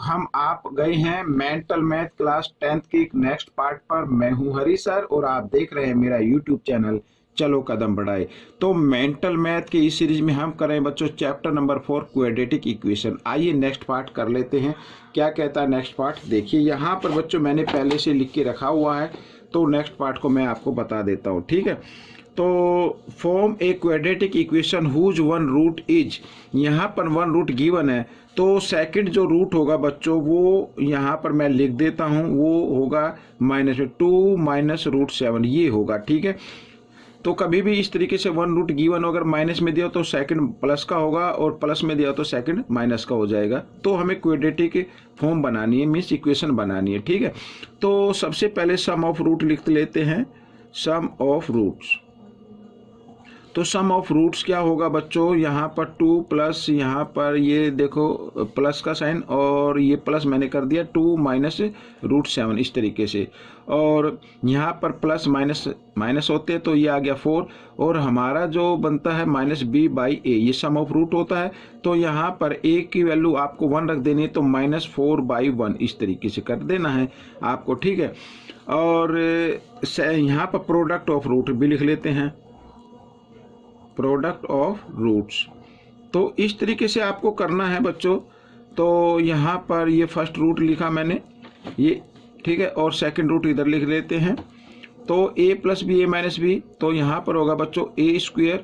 हम आप गए हैं मेंटल मैथ क्लास 10th की नेक्स्ट पार्ट पर। मैं हूं हरी सर और आप देख रहे हैं मेरा यूट्यूब चैनल चलो कदम बढ़ाए। तो मेंटल मैथ की इस सीरीज में हम करें बच्चों चैप्टर नंबर 4 क्वाड्रेटिक इक्वेशन। आइए नेक्स्ट पार्ट कर लेते हैं। क्या कहता है नेक्स्ट पार्ट, देखिए यहाँ पर बच्चों मैंने पहले से लिख के रखा हुआ है, तो नेक्स्ट पार्ट को मैं आपको बता देता हूँ। ठीक है, तो form a quadratic equation whose one root is, यहाँ पर वन रूट गिवन है, तो सेकंड जो रूट होगा बच्चों वो यहाँ पर मैं लिख देता हूँ, वो होगा -2 माइनस √7, ये होगा। ठीक है, तो कभी भी इस तरीके से वन रूट गिवन अगर माइनस में दिया तो सेकंड प्लस का होगा और प्लस में दिया तो सेकंड माइनस का हो जाएगा। तो हमें क्वाड्रेटिक फॉर्म बनानी है, मीन्स इक्वेशन बनानी है। ठीक है, तो सबसे पहले सम ऑफ रूट लिख लेते हैं, सम ऑफ रूट्स। तो सम ऑफ रूट्स क्या होगा बच्चों, यहाँ पर 2 प्लस यहाँ पर ये देखो प्लस का साइन और ये प्लस मैंने कर दिया 2 माइनस √7 इस तरीके से, और यहाँ पर प्लस माइनस माइनस होते हैं तो ये आ गया 4, और हमारा जो बनता है -b/a, ये सम ऑफ रूट होता है। तो यहाँ पर a की वैल्यू आपको 1 रख देनी है, तो -4/1 इस तरीके से कर देना है आपको। ठीक है, और यहाँ पर प्रोडक्ट ऑफ रूट भी लिख लेते हैं, प्रोडक्ट ऑफ रूट्स। तो इस तरीके से आपको करना है बच्चों। तो यहाँ पर ये फर्स्ट रूट लिखा मैंने ये, ठीक है, और सेकंड रूट इधर लिख लेते हैं। तो a + b a - b, तो यहाँ पर होगा बच्चों a²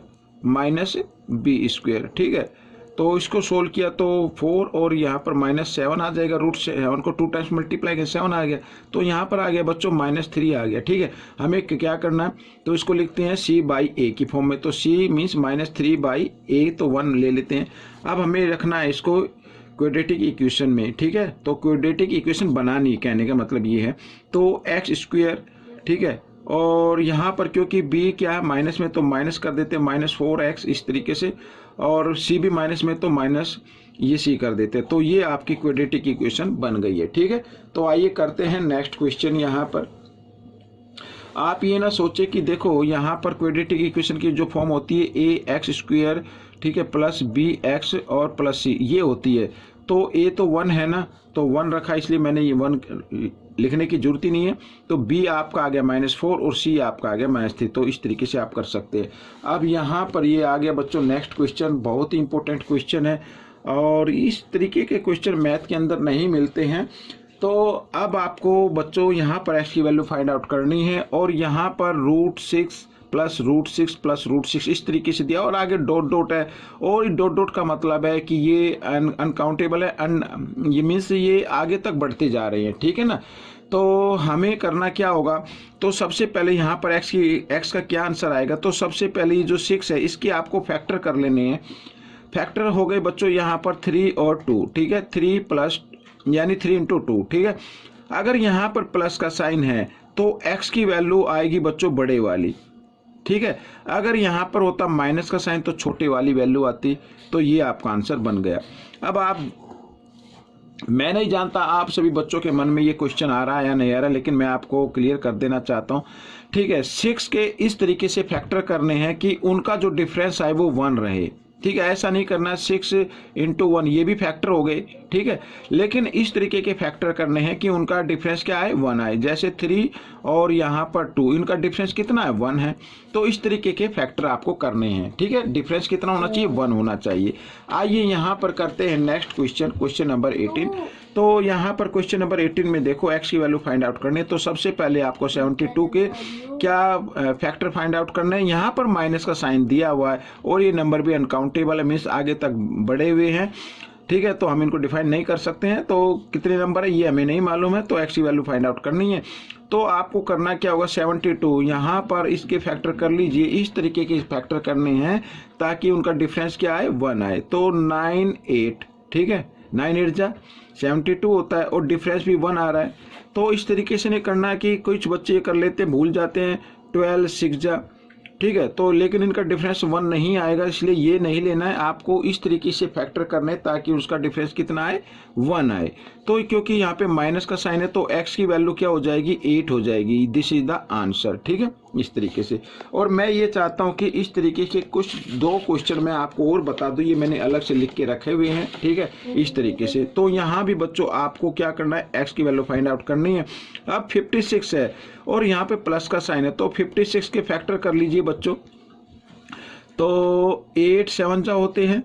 - b²। ठीक है, तो इसको सोल्व किया तो 4 और यहाँ पर -7 आ जाएगा, √7 को 2 टाइम्स मल्टीप्लाई किया 7 आ गया, तो यहाँ पर आ गया बच्चों -3 आ गया। ठीक है, हमें क्या करना है, तो इसको लिखते हैं c/a की फॉर्म में। तो c मीन्स -3/a, तो 1 ले लेते हैं। अब हमें रखना है इसको क्वाड्रेटिक इक्वेशन में। ठीक है, तो क्वाड्रेटिक इक्वेशन बनानी, कहने का मतलब ये है। तो x², ठीक है, और यहाँ पर क्योंकि b क्या है माइनस में, तो माइनस कर देते हैं -4x इस तरीके से, और c भी माइनस में तो माइनस ये c कर देते हैं। तो ये आपकी क्वाड्रेटिक इक्वेशन बन गई है। ठीक है, तो आइए करते हैं नेक्स्ट क्वेश्चन। यहाँ पर आप ये ना सोचे कि देखो यहाँ पर क्वाड्रेटिक इक्वेशन की जो फॉर्म होती है ax², ठीक है, प्लस bx और प्लस c, ये होती है। तो a तो 1 है ना, तो 1 रखा, इसलिए मैंने ये 1 लिखने की जरूरत ही नहीं है। तो b आपका आ गया -4 और c आपका आ गया -3। तो इस तरीके से आप कर सकते हैं। अब यहाँ पर ये आ गया बच्चों नेक्स्ट क्वेश्चन, बहुत ही इंपॉर्टेंट क्वेश्चन है, और इस तरीके के क्वेश्चन मैथ के अंदर नहीं मिलते हैं। तो अब आपको बच्चों यहाँ पर x की वैल्यू फाइंड आउट करनी है, और यहाँ पर √6 + √6 + √6 इस तरीके से दिया, और आगे डॉट डॉट है, और डॉट डॉट का मतलब है कि ये अनकाउंटेबल है, ये मीन्स ये आगे तक बढ़ते जा रहे हैं। ठीक है ना, तो हमें करना क्या होगा, तो सबसे पहले यहाँ पर x का क्या आंसर आएगा, तो सबसे पहले ये जो 6 है इसके आपको फैक्टर कर लेने हैं। फैक्टर हो गए बच्चों यहाँ पर 3 और 2, ठीक है, 3 प्लस यानी 3 × 2। ठीक है, अगर यहाँ पर प्लस का साइन है तो x की वैल्यू आएगी बच्चों बड़े वाली। ठीक है, अगर यहाँ पर होता माइनस का साइन तो छोटे वाली वैल्यू आती। तो ये आपका आंसर बन गया। अब मैं नहीं जानता आप सभी बच्चों के मन में ये क्वेश्चन आ रहा है या नहीं आ रहा, लेकिन मैं आपको क्लियर कर देना चाहता हूँ। ठीक है, 6 के इस तरीके से फैक्टर करने हैं कि उनका जो डिफरेंस आए वो 1 रहे। ठीक है, ऐसा नहीं करना है 6 × 1, ये भी फैक्टर हो गए। ठीक है, लेकिन इस तरीके के फैक्टर करने हैं कि उनका डिफरेंस क्या आए, 1 आए। जैसे 3 और यहाँ पर 2, इनका डिफरेंस कितना है, 1 है। तो इस तरीके के फैक्टर आपको करने हैं। ठीक है, डिफरेंस कितना होना चाहिए, 1 होना चाहिए। आइए यहाँ पर करते हैं नेक्स्ट क्वेश्चन, क्वेश्चन नंबर 18। तो यहाँ पर क्वेश्चन नंबर 18 में देखो x की वैल्यू फाइंड आउट करनी है। तो सबसे पहले आपको 72 के क्या फैक्टर फाइंड आउट करना है। यहाँ पर माइनस का साइन दिया हुआ है और ये नंबर भी अनकाउंटेबल है, मीन्स आगे तक बढ़े हुए हैं। ठीक है, तो हम इनको डिफाइन नहीं कर सकते हैं। तो कितने नंबर है ये हमें नहीं मालूम है, तो x की वैल्यू फाइंड आउट करनी है। तो आपको करना क्या होगा, 72 यहाँ पर इसके फैक्टर कर लीजिए। इस तरीके के फैक्टर करने हैं ताकि उनका डिफरेंस क्या आए, 1 आए। तो 9 8, ठीक है, 9 8 जा 72 होता है और डिफरेंस भी 1 आ रहा है। तो इस तरीके से नहीं करना है कि कुछ बच्चे कर लेते हैं, भूल जाते हैं, 12 6 जा, ठीक है, तो लेकिन इनका डिफरेंस 1 नहीं आएगा, इसलिए ये नहीं लेना है। आपको इस तरीके से फैक्टर करना है ताकि उसका डिफरेंस कितना आए, 1 आए। तो क्योंकि यहाँ पे माइनस का साइन है तो x की वैल्यू क्या हो जाएगी, 8 हो जाएगी। This is the answer. ठीक है, इस तरीके से। और मैं ये चाहता हूँ कि इस तरीके के कुछ 2 क्वेश्चन मैं आपको और बता दूँ, ये मैंने अलग से लिख के रखे हुए हैं, ठीक है, इस तरीके से। तो यहाँ भी बच्चों आपको क्या करना है, x की वैल्यू फाइंड आउट करनी है। अब 56 है और यहाँ पे प्लस का साइन है, तो 56 के फैक्टर कर लीजिए बच्चों। तो 8 7 जा होते हैं,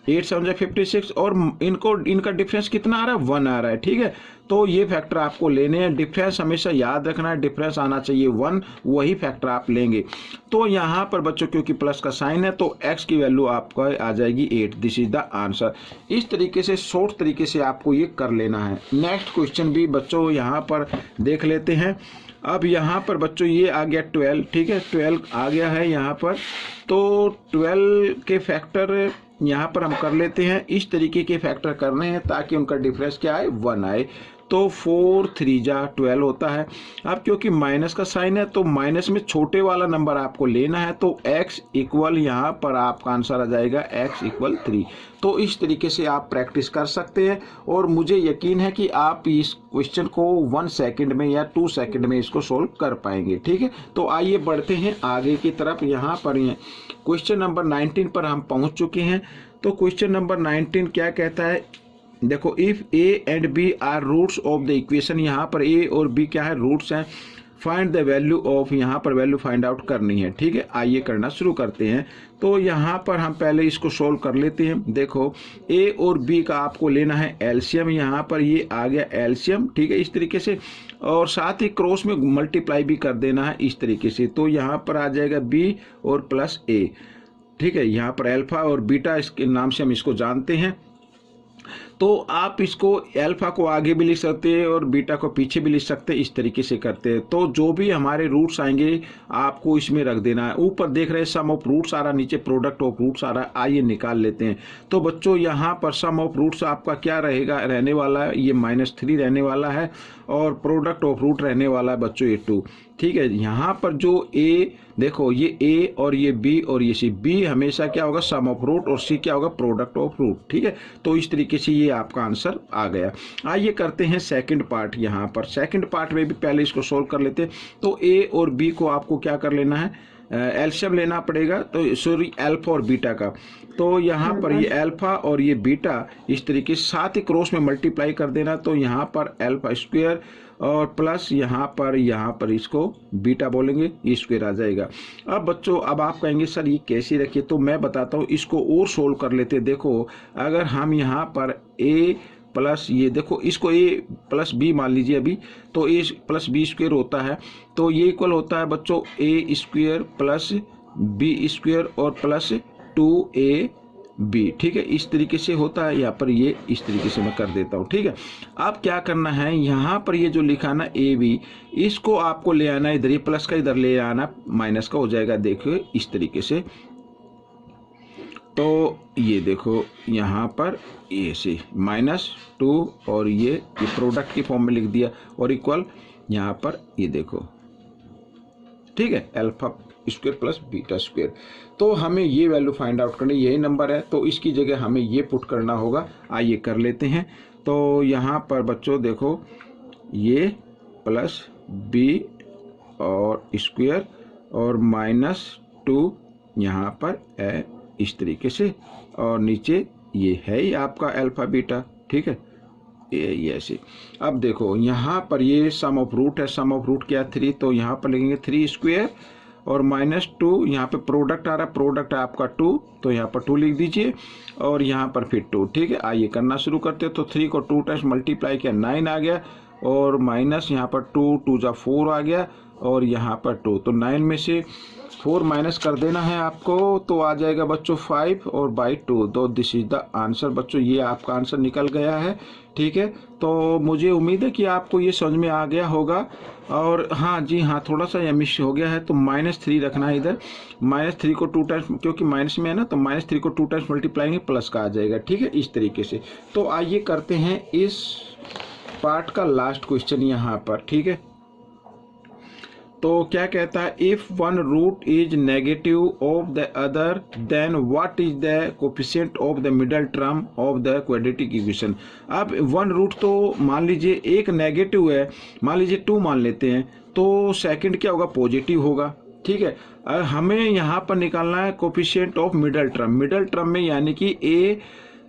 8 7 जा 56 और इनका डिफरेंस कितना आ रहा है, 1 आ रहा है, ठीक है। तो ये फैक्टर आपको लेने हैं, डिफरेंस हमेशा याद रखना है, डिफरेंस आना चाहिए 1, वही फैक्टर आप लेंगे। तो यहाँ पर बच्चों क्योंकि प्लस का साइन है तो x की वैल्यू आपका आ जाएगी 8, दिस इज द आंसर। इस तरीके से शॉर्ट तरीके से आपको ये कर लेना है। नेक्स्ट क्वेश्चन भी बच्चों यहाँ पर देख लेते हैं। अब यहाँ पर बच्चों ये आ गया 12, ठीक है, 12 आ गया है यहाँ पर। तो 12 के फैक्टर यहाँ पर हम कर लेते हैं, इस तरीके के फैक्टर करने हैं ताकि उनका डिफरेंस क्या आए, 1 आए। तो 4 3 जा 12 होता है। अब क्योंकि माइनस का साइन है तो माइनस में छोटे वाला नंबर आपको लेना है, तो x इक्वल यहाँ पर आपका आंसर आ जाएगा x इक्वल 3। तो इस तरीके से आप प्रैक्टिस कर सकते हैं और मुझे यकीन है कि आप इस क्वेश्चन को 1 सेकंड में या 2 सेकंड में इसको सोल्व कर पाएंगे, ठीक है। तो आइए बढ़ते हैं आगे की तरफ। यहाँ पर क्वेश्चन नंबर 19 पर हम पहुँच चुके हैं। तो क्वेश्चन नंबर 19 क्या कहता है, देखो, if a and b are roots of the equation, यहाँ पर a और b क्या है, रूट्स हैं। फाइंड द वैल्यू ऑफ, यहाँ पर वैल्यू फाइंड आउट करनी है, ठीक है। आइए करना शुरू करते हैं। तो यहाँ पर हम पहले इसको सोल्व कर लेते हैं। देखो a और b का आपको लेना है एलसीएम, यहाँ पर ये आ गया एलसीएम, ठीक है, इस तरीके से। और साथ ही क्रॉस में मल्टीप्लाई भी कर देना है इस तरीके से। तो यहाँ पर आ जाएगा b और प्लस a, ठीक है। यहाँ पर अल्फा और बीटा इसके नाम से हम इसको जानते हैं। तो आप इसको अल्फा को आगे भी लिख सकते हैं और बीटा को पीछे भी लिख सकते हैं, इस तरीके से करते हैं। तो जो भी हमारे रूट्स आएंगे आपको इसमें रख देना है। ऊपर देख रहे हैं सम ऑफ रूट्स आ रहा, नीचे प्रोडक्ट ऑफ रूट्स आ रहा है। आइए निकाल लेते हैं। तो बच्चों यहाँ पर सम ऑफ रूट्स आपका क्या रहेगा, रहने वाला है ये -3 रहने वाला है और प्रोडक्ट ऑफ रूट रहने वाला है बच्चों ये 2, ठीक है। यहाँ पर जो a, देखो ये a और ये b और ये c, b हमेशा क्या होगा, सम ऑफ रूट, और c क्या होगा, प्रोडक्ट ऑफ रूट, ठीक है। तो इस तरीके से ये आपका आंसर आ गया। आइए करते हैं सेकंड पार्ट। यहाँ पर सेकंड पार्ट में भी पहले इसको सोल्व कर लेते हैं। तो a और b को आपको क्या कर लेना है, एलसीएम लेना पड़ेगा, तो सॉरी अल्फा और बीटा का। तो यहाँ पर ये अल्फा और ये बीटा इस तरीके से साथ ही क्रॉस में मल्टीप्लाई कर देना। तो यहाँ पर अल्फा स्क्वायर और प्लस यहाँ पर इसको बीटा बोलेंगे, ये स्क्वायर आ जाएगा। अब बच्चों अब आप कहेंगे सर ये कैसे रखिए, तो मैं बताता हूँ, इसको और सोल्व कर लेते। देखो अगर हम यहाँ पर a प्लस ये, देखो इसको a प्लस b मान लीजिए अभी, तो a प्लस b स्क्वायर होता है। तो ये इक्वल होता है बच्चों a square plus b square और प्लस 2ab, ठीक है, इस तरीके से होता है। यहाँ पर ये इस तरीके से मैं कर देता हूँ, ठीक है। अब क्या करना है, यहाँ पर ये जो लिखा ना ab, इसको आपको ले आना इधर, ये प्लस का इधर ले आना, माइनस का हो जाएगा, देखिए इस तरीके से। तो ये देखो यहाँ पर ये से -2 और ये प्रोडक्ट की फॉर्म में लिख दिया और इक्वल यहाँ पर ये देखो, ठीक है, alpha square plus beta square. तो हमें ये वैल्यू फाइंड आउट करनी, यही नंबर है, तो इसकी जगह हमें ये पुट करना होगा। आइए कर लेते हैं। तो यहाँ पर बच्चों देखो ये प्लस b और स्क्वायर और -2 यहाँ पर है इस तरीके से, और नीचे ये है ही आपका अल्फा बीटा, ठीक है, ये ऐसे। अब देखो यहाँ पर ये सम ऑफ रूट है, सम ऑफ रूट क्या 3, तो यहाँ पर लिखेंगे 3 स्क्वायर और -2, यहाँ पे प्रोडक्ट आ रहा है, प्रोडक्ट है आपका 2, तो यहाँ पर 2 लिख दीजिए और यहाँ पर फिर 2, ठीक है। आइए करना शुरू करते हैं। तो 3 को 2 टाइम्स मल्टीप्लाई किया 9 आ गया और माइनस यहाँ पर 2 2 जा 4 आ गया और यहाँ पर 2, तो 9 में से 4 माइनस कर देना है आपको, तो आ जाएगा बच्चों 5 और बाई 2, तो दिस इज द आंसर। बच्चों ये आपका आंसर निकल गया है, ठीक है। तो मुझे उम्मीद है कि आपको ये समझ में आ गया होगा। और हाँ जी हाँ, थोड़ा सा यह मिस हो गया है, तो -3 रखना है इधर, -3 को 2 टाइम्स, क्योंकि माइनस में है ना, तो -3 को 2 टाइम्स मल्टीप्लाएंगे प्लस का आ जाएगा, ठीक है, इस तरीके से। तो आइए करते हैं इस पार्ट का लास्ट क्वेश्चन यहाँ पर, ठीक है। तो क्या कहता है, if one root is negative of the other then what is the coefficient of the middle term of the quadratic equation. अब वन रूट तो मान लीजिए एक नेगेटिव है, मान लीजिए 2 मान लेते हैं, तो सेकंड क्या होगा, पॉजिटिव होगा, ठीक है। हमें यहाँ पर निकालना है coefficient of middle term. Middle term में यानी कि A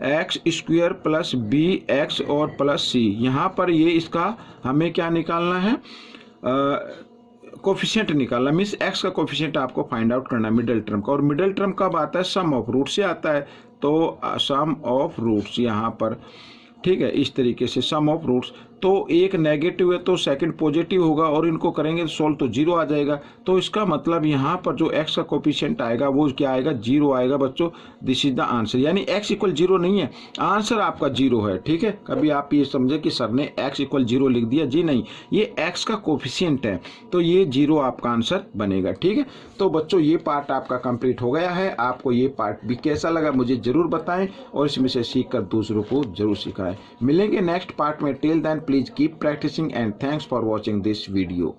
x square plus B x और प्लस सी, यहाँ पर ये इसका हमें क्या निकालना है, कोफिशिएंट निकालना, मीन्स एक्स का कोफिशिएंट आपको फाइंड आउट करना है मिडल टर्म का। और मिडल टर्म कब आता है, सम ऑफ रूट से आता है। तो सम ऑफ रूट्स यहाँ पर, ठीक है, इस तरीके से सम ऑफ रूट्स, तो एक नेगेटिव है तो सेकंड पॉजिटिव होगा और इनको करेंगे सोल्व तो जीरो आ जाएगा। तो इसका मतलब यहाँ पर जो x का कोफिशिएंट आएगा वो क्या आएगा, जीरो आएगा बच्चों। दिस इज द आंसर, यानी x इक्वल जीरो नहीं है, आंसर आपका जीरो है। ठीक है, कभी आप ये समझे कि सर ने x इक्वल जीरो लिख दिया, जी नहीं, ये x का कोफिशिएंट है तो ये जीरो आपका आंसर बनेगा। ठीक है, तो बच्चों ये पार्ट आपका कंप्लीट हो गया है। आपको ये पार्ट भी कैसा लगा मुझे जरूर बताएं और इसमें से सीख कर दूसरों को जरूर सिखाएं। मिलेंगे नेक्स्ट पार्ट में, till then please keep practising and thanks for watching this video.